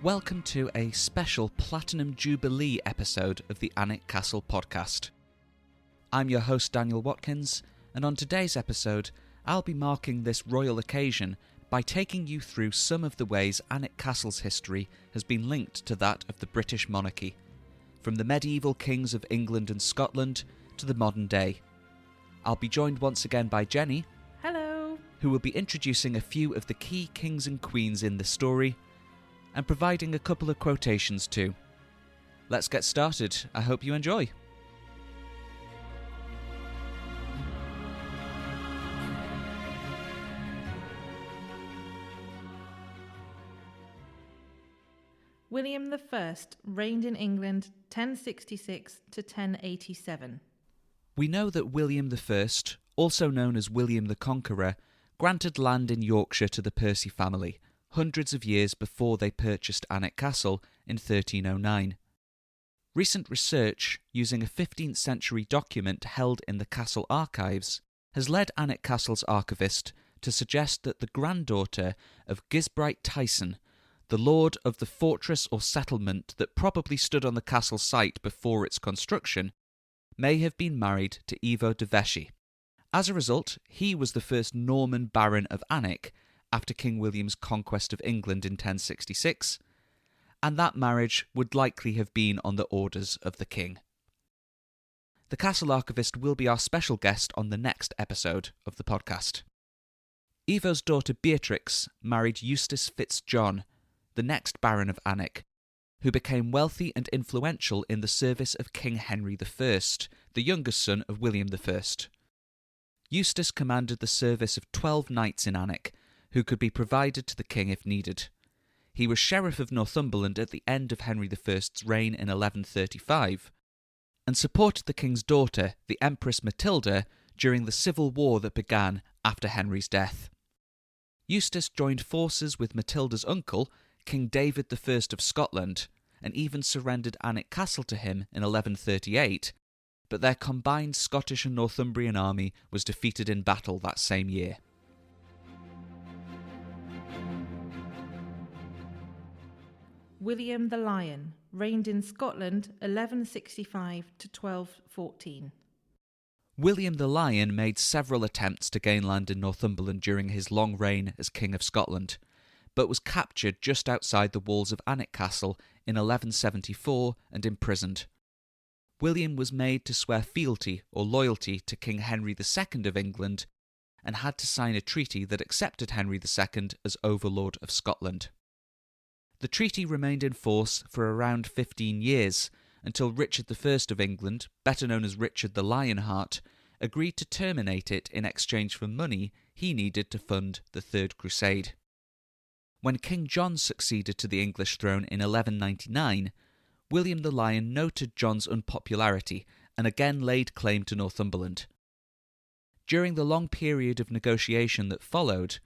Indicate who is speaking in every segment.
Speaker 1: Welcome to a special Platinum Jubilee episode of the Alnwick Castle Podcast. I'm your host Daniel Watkins, and on today's episode, I'll be marking this royal occasion by taking you through some of the ways Alnwick Castle's history has been linked to that of the British monarchy, from the medieval kings of England and Scotland to the modern day. I'll be joined once again by Jeni,
Speaker 2: hello,
Speaker 1: who will be introducing a few of the key kings and queens in the story, and providing a couple of quotations too. Let's get started. I hope you enjoy.
Speaker 2: William I reigned in England 1066 to 1087.
Speaker 1: We know that William I, also known as William the Conqueror, granted land in Yorkshire to the Percy family, hundreds of years before they purchased Alnwick Castle in 1309. Recent research using a 15th century document held in the castle archives has led Alnwick Castle's archivist to suggest that the granddaughter of Gisbride Tyson, the lord of the fortress or settlement that probably stood on the castle site before its construction, may have been married to Ivo de Vesci. As a result, he was the first Norman Baron of Alnwick after King William's conquest of England in 1066, and that marriage would likely have been on the orders of the king. The castle archivist will be our special guest on the next episode of the podcast. Ivo's daughter Beatrix married Eustace Fitzjohn, the next Baron of Alnwick, who became wealthy and influential in the service of King Henry I, the youngest son of William I. Eustace commanded the service of 12 knights in Alnwick, who could be provided to the king if needed. He was Sheriff of Northumberland at the end of Henry I's reign in 1135, and supported the king's daughter, the Empress Matilda, during the civil war that began after Henry's death. Eustace joined forces with Matilda's uncle, King David I of Scotland, and even surrendered Alnwick Castle to him in 1138, but their combined Scottish and Northumbrian army was defeated in battle that same year.
Speaker 2: William the Lion reigned in Scotland 1165 to 1214.
Speaker 1: William the Lion made several attempts to gain land in Northumberland during his long reign as King of Scotland, but was captured just outside the walls of Alnwick Castle in 1174 and imprisoned. William was made to swear fealty or loyalty to King Henry II of England and had to sign a treaty that accepted Henry II as Overlord of Scotland. The treaty remained in force for around 15 years, until Richard I of England, better known as Richard the Lionheart, agreed to terminate it in exchange for money he needed to fund the Third Crusade. When King John succeeded to the English throne in 1199, William the Lion noted John's unpopularity and again laid claim to Northumberland. During the long period of negotiation that followed,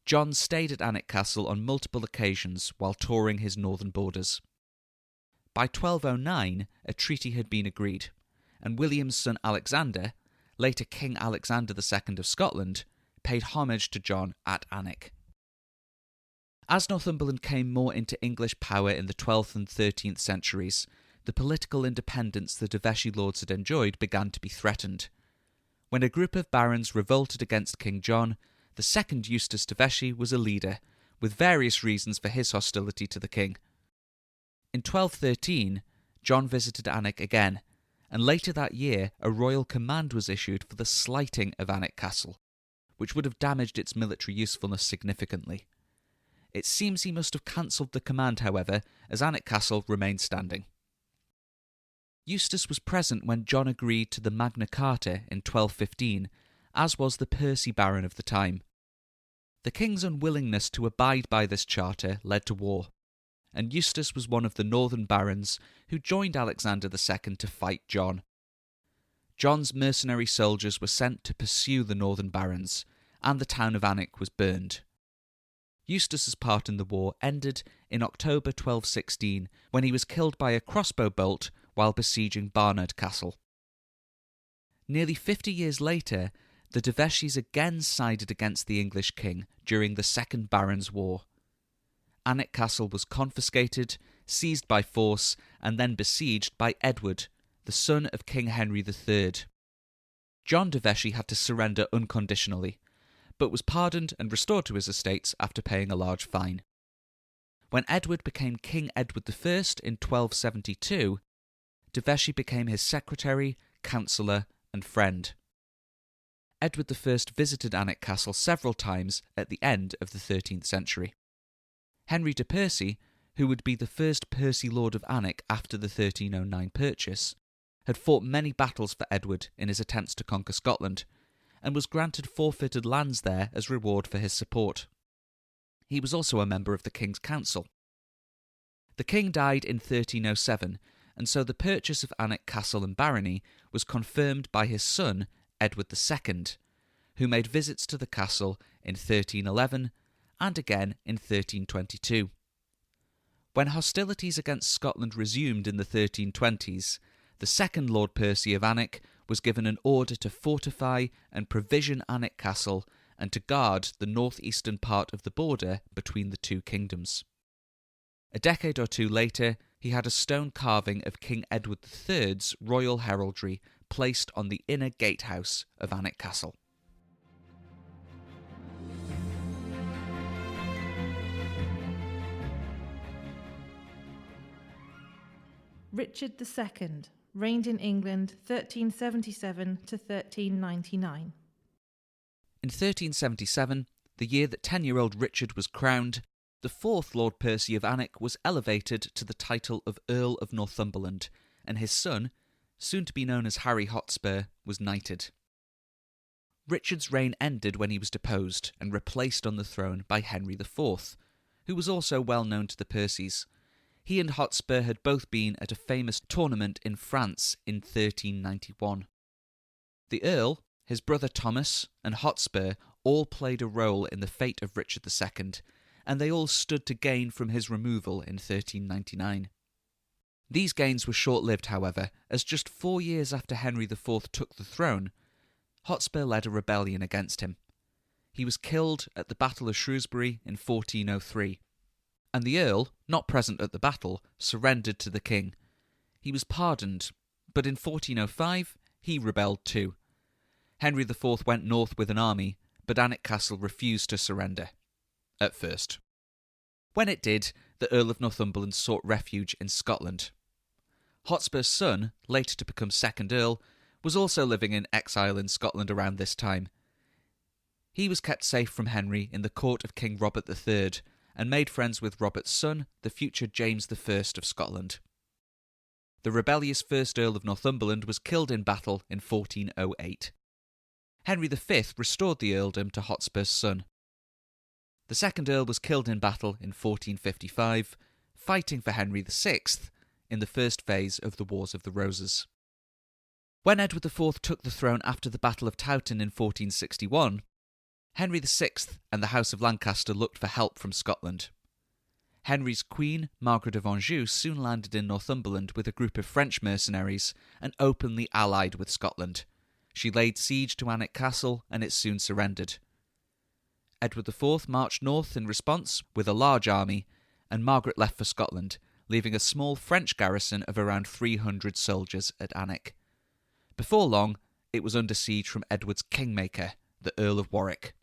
Speaker 1: John stayed at Alnwick Castle on multiple occasions while touring his northern borders. By 1209, a treaty had been agreed, and William's son Alexander, later King Alexander II of Scotland, paid homage to John at Alnwick. As Northumberland came more into English power in the 12th and 13th centuries, the political independence the de Vesci lords had enjoyed began to be threatened. When a group of barons revolted against King John, the second Eustace de Vesci was a leader, with various reasons for his hostility to the king. In 1213, John visited Alnwick again, and later that year a royal command was issued for the slighting of Alnwick Castle, which would have damaged its military usefulness significantly. It seems he must have cancelled the command, however, as Alnwick Castle remained standing. Eustace was present when John agreed to the Magna Carta in 1215, as was the Percy Baron of the time. The king's unwillingness to abide by this charter led to war, and Eustace was one of the northern barons who joined Alexander II to fight John. John's mercenary soldiers were sent to pursue the northern barons, and the town of Alnwick was burned. Eustace's part in the war ended in October 1216 when he was killed by a crossbow bolt while besieging Barnard Castle. Nearly 50 years later, the de Vescis again sided against the English king during the Second Barons' War. Alnwick Castle was confiscated, seized by force, and then besieged by Edward, the son of King Henry III. John de Vesci had to surrender unconditionally, but was pardoned and restored to his estates after paying a large fine. When Edward became King Edward I in 1272, de Vesci became his secretary, counsellor, and friend. Edward I visited Alnwick Castle several times at the end of the 13th century. Henry de Percy, who would be the first Percy Lord of Alnwick after the 1309 purchase, had fought many battles for Edward in his attempts to conquer Scotland, and was granted forfeited lands there as reward for his support. He was also a member of the King's Council. The king died in 1307, and so the purchase of Alnwick Castle and barony was confirmed by his son, Edward II, who made visits to the castle in 1311 and again in 1322. When hostilities against Scotland resumed in the 1320s, the second Lord Percy of Alnwick was given an order to fortify and provision Alnwick Castle and to guard the northeastern part of the border between the two kingdoms. A decade or two later, he had a stone carving of King Edward III's royal heraldry placed on the inner gatehouse of Alnwick Castle.
Speaker 2: Richard II reigned in England 1377 to 1399.
Speaker 1: In 1377, the year that 10-year-old Richard was crowned, the fourth Lord Percy of Alnwick was elevated to the title of Earl of Northumberland, and his son, soon to be known as Harry Hotspur, was knighted. Richard's reign ended when he was deposed and replaced on the throne by Henry IV, who was also well known to the Percys. He and Hotspur had both been at a famous tournament in France in 1391. The Earl, his brother Thomas, and Hotspur all played a role in the fate of Richard II, and they all stood to gain from his removal in 1399. These gains were short-lived, however, as just 4 years after Henry IV took the throne, Hotspur led a rebellion against him. He was killed at the Battle of Shrewsbury in 1403, and the Earl, not present at the battle, surrendered to the king. He was pardoned, but in 1405 he rebelled too. Henry IV went north with an army, but Alnwick Castle refused to surrender. At first. When it did, the Earl of Northumberland sought refuge in Scotland. Hotspur's son, later to become second Earl, was also living in exile in Scotland around this time. He was kept safe from Henry in the court of King Robert III, and made friends with Robert's son, the future James I of Scotland. The rebellious first Earl of Northumberland was killed in battle in 1408. Henry V restored the earldom to Hotspur's son. The second Earl was killed in battle in 1455, fighting for Henry VI in the first phase of the Wars of the Roses. When Edward IV took the throne after the Battle of Towton in 1461, Henry VI and the House of Lancaster looked for help from Scotland. Henry's queen, Margaret of Anjou, soon landed in Northumberland with a group of French mercenaries and openly allied with Scotland. She laid siege to Alnwick Castle, and it soon surrendered. Edward IV marched north in response with a large army, and Margaret left for Scotland, leaving a small French garrison of around 300 soldiers at Alnwick. Before long, it was under siege from Edward's kingmaker, the Earl of Warwick.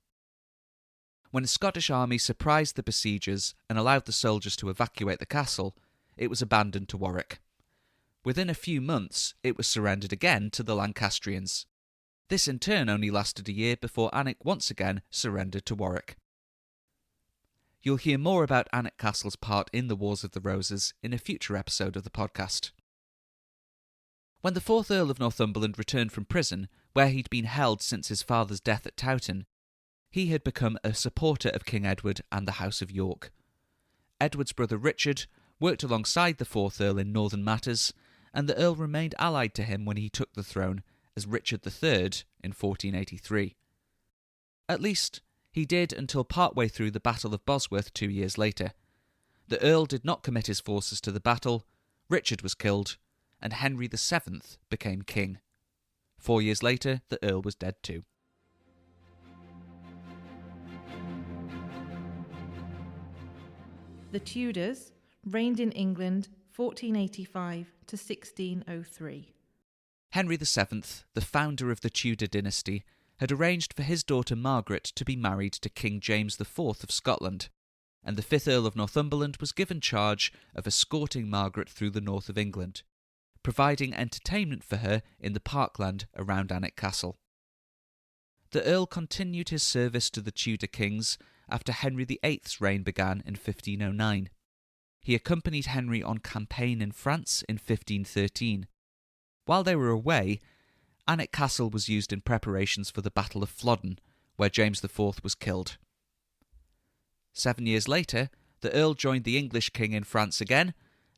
Speaker 1: When a Scottish army surprised the besiegers and allowed the soldiers to evacuate the castle, it was abandoned to Warwick. Within a few months, it was surrendered again to the Lancastrians. This in turn only lasted a year before Alnwick once again surrendered to Warwick. You'll hear more about Alnwick Castle's part in the Wars of the Roses in a future episode of the podcast. When the fourth Earl of Northumberland returned from prison, where he'd been held since his father's death at Towton, he had become a supporter of King Edward and the House of York. Edward's brother Richard worked alongside the fourth Earl in northern matters, and the Earl remained allied to him when he took the throne as Richard III in 1483. At least, he did until partway through the Battle of Bosworth 2 years later. The Earl did not commit his forces to the battle, Richard was killed, and Henry VII became king. 4 years later, the Earl was dead too.
Speaker 2: The Tudors reigned in England 1485 to 1603.
Speaker 1: Henry VII, the founder of the Tudor dynasty, had arranged for his daughter Margaret to be married to King James IV of Scotland, and the 5th Earl of Northumberland was given charge of escorting Margaret through the north of England, providing entertainment for her in the parkland around Alnwick Castle. The Earl continued his service to the Tudor kings after Henry VIII's reign began in 1509. He accompanied Henry on campaign in France in 1513. While they were away, Alnwick Castle was used in preparations for the Battle of Flodden, where James IV was killed. 7 years later, the Earl joined the English king in France again,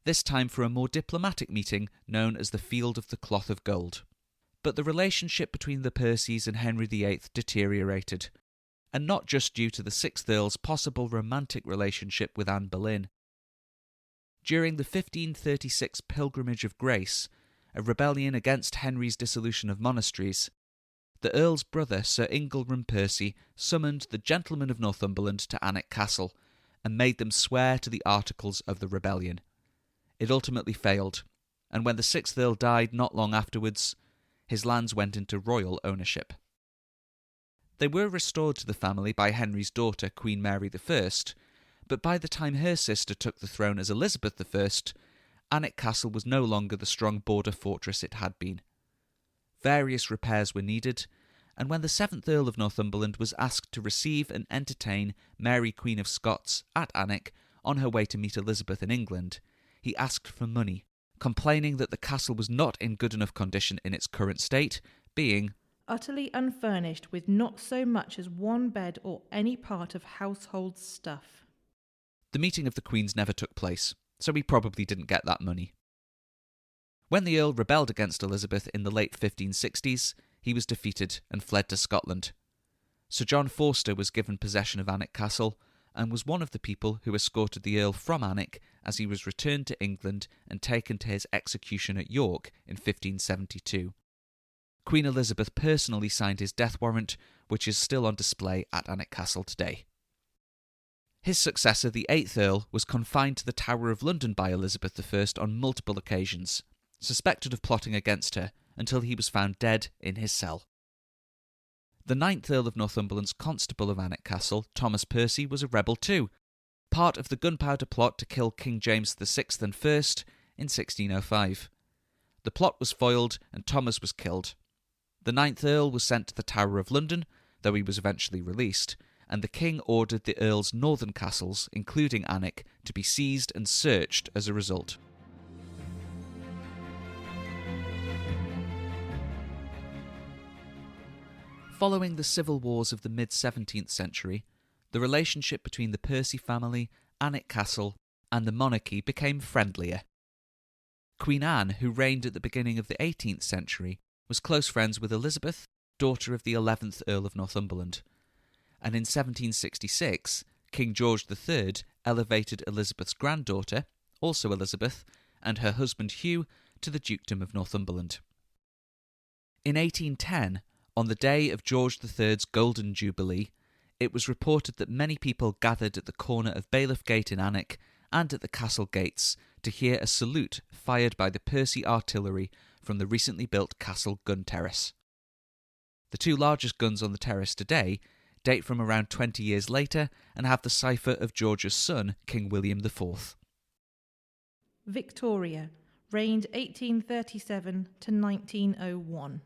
Speaker 1: this time for a more diplomatic meeting known as the Field of the Cloth of Gold. But the relationship between the Percys and Henry VIII deteriorated, and not just due to the 6th Earl's possible romantic relationship with Anne Boleyn. During the 1536 Pilgrimage of Grace, a rebellion against Henry's dissolution of monasteries, the Earl's brother Sir Ingelram Percy summoned the gentlemen of Northumberland to Alnwick Castle and made them swear to the articles of the rebellion. It ultimately failed, and when the 6th Earl died not long afterwards, his lands went into royal ownership. They were restored to the family by Henry's daughter, Queen Mary I, but by the time her sister took the throne as Elizabeth I, Alnwick Castle was no longer the strong border fortress it had been. Various repairs were needed, and when the 7th Earl of Northumberland was asked to receive and entertain Mary Queen of Scots at Alnwick on her way to meet Elizabeth in England, he asked for money, complaining that the castle was not in good enough condition in its current state, being
Speaker 2: utterly unfurnished with not so much as one bed or any part of household stuff.
Speaker 1: The meeting of the Queens never took place, so he probably didn't get that money. When the Earl rebelled against Elizabeth in the late 1560s, he was defeated and fled to Scotland. Sir John Forster was given possession of Alnwick Castle and was one of the people who escorted the Earl from Alnwick as he was returned to England and taken to his execution at York in 1572. Queen Elizabeth personally signed his death warrant, which is still on display at Alnwick Castle today. His successor, the 8th Earl, was confined to the Tower of London by Elizabeth I on multiple occasions, suspected of plotting against her, until he was found dead in his cell. The 9th Earl of Northumberland's constable of Alnwick Castle, Thomas Percy, was a rebel too, part of the gunpowder plot to kill King James VI and I in 1605. The plot was foiled and Thomas was killed. The 9th Earl was sent to the Tower of London, though he was eventually released, and the king ordered the Earl's northern castles, including Alnwick, to be seized and searched as a result. Following the civil wars of the mid-17th century, the relationship between the Percy family, Alnwick Castle, and the monarchy became friendlier. Queen Anne, who reigned at the beginning of the 18th century, was close friends with Elizabeth, daughter of the 11th Earl of Northumberland, and in 1766, King George III elevated Elizabeth's granddaughter, also Elizabeth, and her husband Hugh to the Dukedom of Northumberland. In 1810, on the day of George III's Golden Jubilee, it was reported that many people gathered at the corner of Bailiff Gate in Alnwick and at the castle gates to hear a salute fired by the Percy artillery from the recently built castle gun terrace. The two largest guns on the terrace today date from around 20 years later and have the cipher of George's son, King William IV.
Speaker 2: Victoria reigned 1837 to 1901.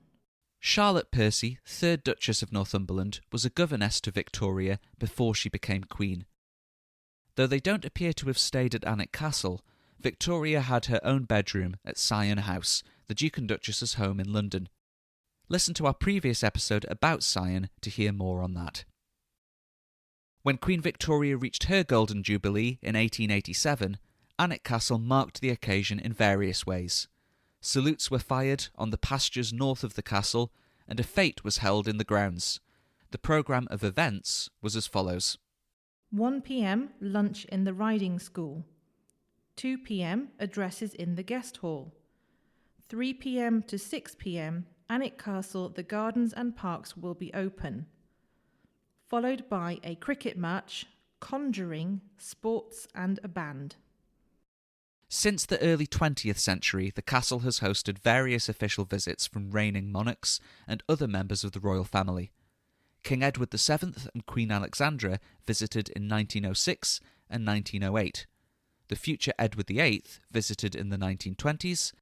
Speaker 1: Charlotte Percy, 3rd Duchess of Northumberland, was a governess to Victoria before she became queen. Though they don't appear to have stayed at Alnwick Castle, Victoria had her own bedroom at Syon House, the Duke and Duchess's home in London. Listen to our previous episode about Syon to hear more on that. When Queen Victoria reached her Golden Jubilee in 1887, Alnwick Castle marked the occasion in various ways. Salutes were fired on the pastures north of the castle, and a fete was held in the grounds. The programme of events was as follows.
Speaker 2: 1 p.m. lunch in the riding school. 2 p.m. addresses in the guest hall. 3 p.m. to 6 p.m. Alnwick Castle, the gardens and parks will be open. Followed by a cricket match, conjuring, sports and a band.
Speaker 1: Since the early 20th century, the castle has hosted various official visits from reigning monarchs and other members of the royal family. King Edward VII and Queen Alexandra visited in 1906 and 1908. The future Edward VIII visited in the 1920s,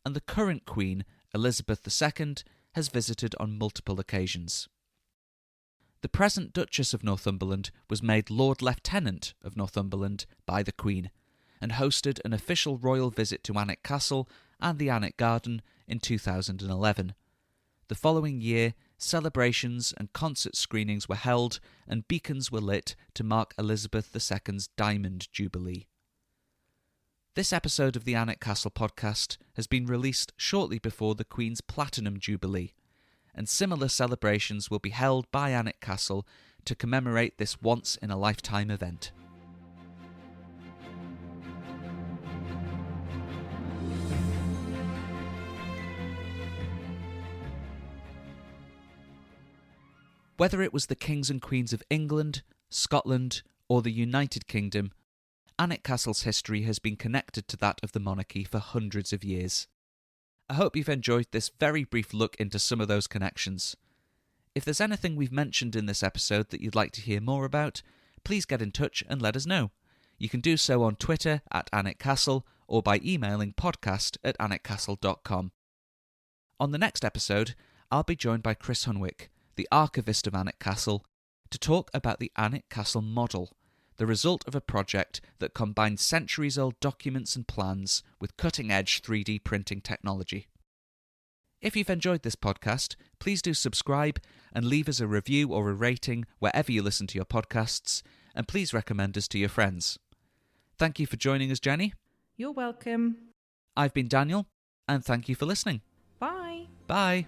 Speaker 1: and the current Queen, Elizabeth II, has visited on multiple occasions. The present Duchess of Northumberland was made Lord Lieutenant of Northumberland by the Queen, and hosted an official royal visit to Alnwick Castle and the Alnwick Garden in 2011. The following year, celebrations and concert screenings were held and beacons were lit to mark Elizabeth II's Diamond Jubilee. This episode of the Alnwick Castle Podcast has been released shortly before the Queen's Platinum Jubilee, and similar celebrations will be held by Alnwick Castle to commemorate this once-in-a-lifetime event. Whether it was the kings and queens of England, Scotland, or the United Kingdom, Alnwick Castle's history has been connected to that of the monarchy for hundreds of years. I hope you've enjoyed this very brief look into some of those connections. If there's anything we've mentioned in this episode that you'd like to hear more about, please get in touch and let us know. You can do so on Twitter @Alnwick Castle or by emailing podcast@alnwickcastle.com. On the next episode, I'll be joined by Chris Hunwick, the archivist of Alnwick Castle, to talk about the Alnwick Castle model, the result of a project that combined centuries-old documents and plans with cutting-edge 3D printing technology. If you've enjoyed this podcast, please do subscribe and leave us a review or a rating wherever you listen to your podcasts, and please recommend us to your friends. Thank you for joining us, Jeni.
Speaker 2: You're welcome.
Speaker 1: I've been Daniel, and thank you for listening.
Speaker 2: Bye.
Speaker 1: Bye.